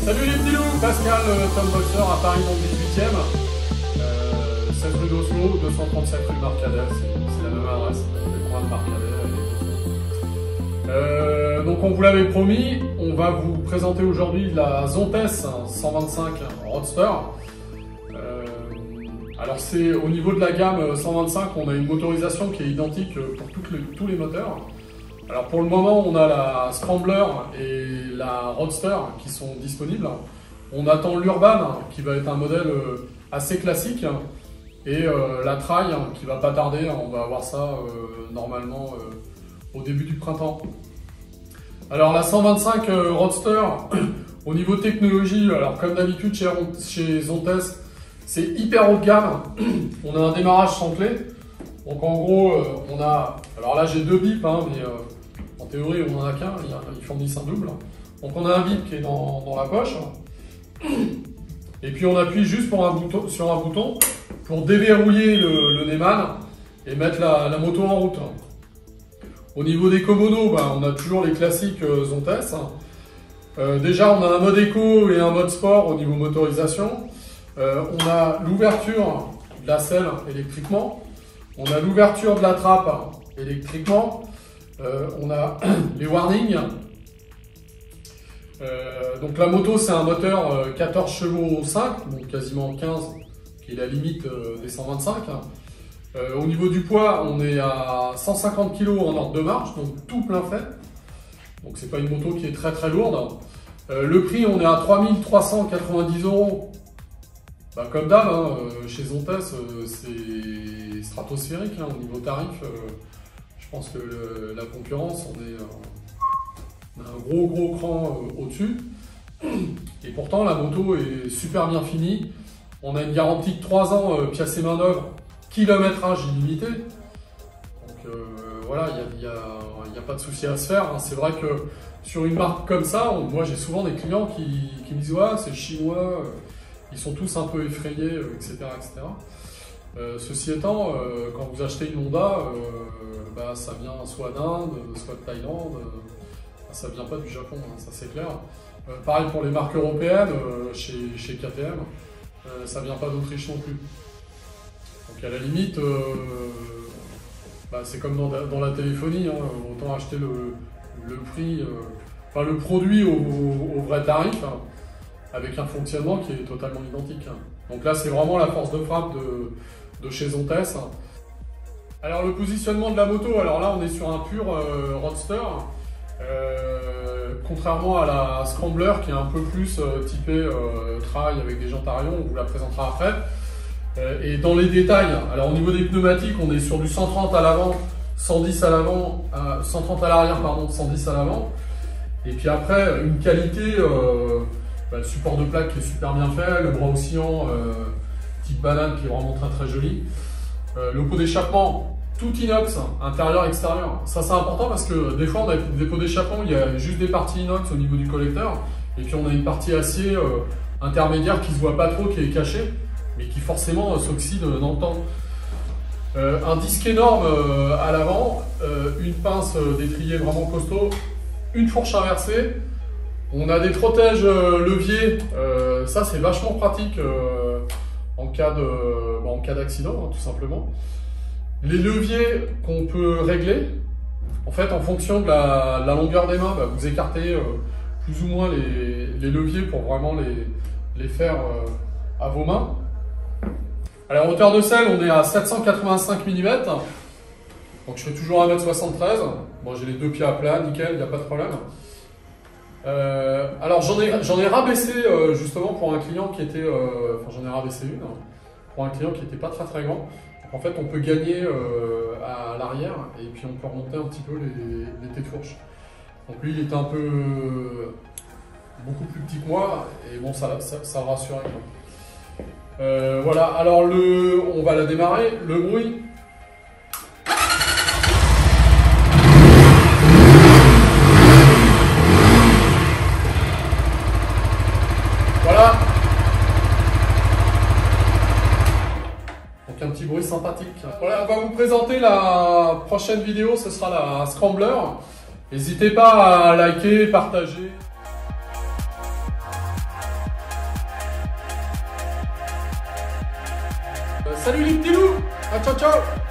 Salut les petits loups, Pascal, Tom Boxer à Paris dans le 18e. 16 rue d'Oslo, 237 rue de Marcadet, c'est la même adresse, le coin de Marcadet. Donc on vous l'avait promis, on va vous présenter aujourd'hui la Zontes 125 Roadster. Alors c'est au niveau de la gamme 125, on a une motorisation qui est identique pour tous les moteurs. Alors pour le moment, on a la Scrambler et la Roadster qui sont disponibles. On attend l'Urban qui va être un modèle assez classique et la Trail qui va pas tarder. On va avoir ça normalement au début du printemps. Alors la 125 Roadster, au niveau technologie, alors comme d'habitude chez Zontes, c'est hyper haut de gamme. On a un démarrage sans clé. Donc en gros, on a... Alors là j'ai deux bips, hein, mais en théorie on en a qu'un, ils fournissent un double. Donc on a un bip qui est dans la poche. Et puis on appuie juste sur un bouton pour déverrouiller le Neyman et mettre la moto en route. Au niveau des commodos, on a toujours les classiques Zontes. Déjà on a un mode éco et un mode sport au niveau motorisation. On a l'ouverture de la selle électriquement. On a l'ouverture de la trappe électriquement. On a les warnings. Donc la moto c'est un moteur 14 chevaux 5, donc quasiment 15, qui est la limite des 125. Au niveau du poids, on est à 150 kg en ordre de marche, donc tout plein fait. Donc c'est pas une moto qui est très lourde. Le prix, on est à 3390 €. Comme d'hab, hein, chez Zontes, c'est stratosphérique hein, au niveau tarif. Je pense que la concurrence, on est un gros cran au-dessus. Et pourtant, la moto est super bien finie. On a une garantie de 3 ans, pièces et main d'œuvre, kilométrage illimité. Donc voilà, il n'y a pas de souci à se faire. Hein. C'est vrai que sur une marque comme ça, moi j'ai souvent des clients qui me disent ouais, c'est chinois. Ils sont tous un peu effrayés, etc. Ceci étant, quand vous achetez une Honda, ça vient soit d'Inde, soit de Thaïlande, ça vient pas du Japon, hein, ça c'est clair. Pareil pour les marques européennes, chez KTM, ça vient pas d'Autriche non plus. Donc à la limite, c'est comme dans la téléphonie, hein, autant acheter le prix, le produit au vrai tarif. Hein, avec un fonctionnement qui est totalement identique. Donc là, c'est vraiment la force de frappe de chez Zontes. Alors le positionnement de la moto, alors là, on est sur un pur Roadster. Contrairement à la Scrambler, qui est un peu plus typée trail avec des jantes arrière, on vous la présentera après. Et dans les détails, alors au niveau des pneumatiques, on est sur du 130 à l'avant, 110 à l'avant, 130 à l'arrière, pardon, 110 à l'avant. Et puis après, une qualité... le support de plaque qui est super bien fait, le bras oscillant type banane qui est vraiment très joli. Le pot d'échappement, tout inox, intérieur, extérieur. Ça c'est important parce que des fois on a des pots d'échappement, il y a juste des parties inox au niveau du collecteur. Et puis on a une partie acier intermédiaire qui se voit pas trop, qui est cachée, mais qui forcément s'oxyde dans le temps. Un disque énorme à l'avant, une pince d'étrier vraiment costaud, une fourche inversée. On a des protèges leviers, ça c'est vachement pratique en cas d'accident, hein, tout simplement. Les leviers qu'on peut régler, en fait en fonction de la longueur des mains, vous écartez plus ou moins les leviers pour vraiment les faire à vos mains. Alors hauteur de selle, on est à 785 mm, donc je fais toujours 1,73 m. Bon, j'ai les deux pieds à plat, nickel, il n'y a pas de problème. Alors j'en ai rabaissé justement pour un client qui était, j'en ai rabaissé une pour un client qui n'était pas très grand. En fait on peut gagner à l'arrière et puis on peut remonter un petit peu les têtes fourches. Donc lui il était un peu beaucoup plus petit que moi et bon ça rassurait. Voilà, alors on va la démarrer, le bruit. Voilà. Donc un petit bruit sympathique. Voilà, on va vous présenter la prochaine vidéo, ce sera la Scrambler. N'hésitez pas à liker, partager. Salut les petits loups. Ah, ciao ciao.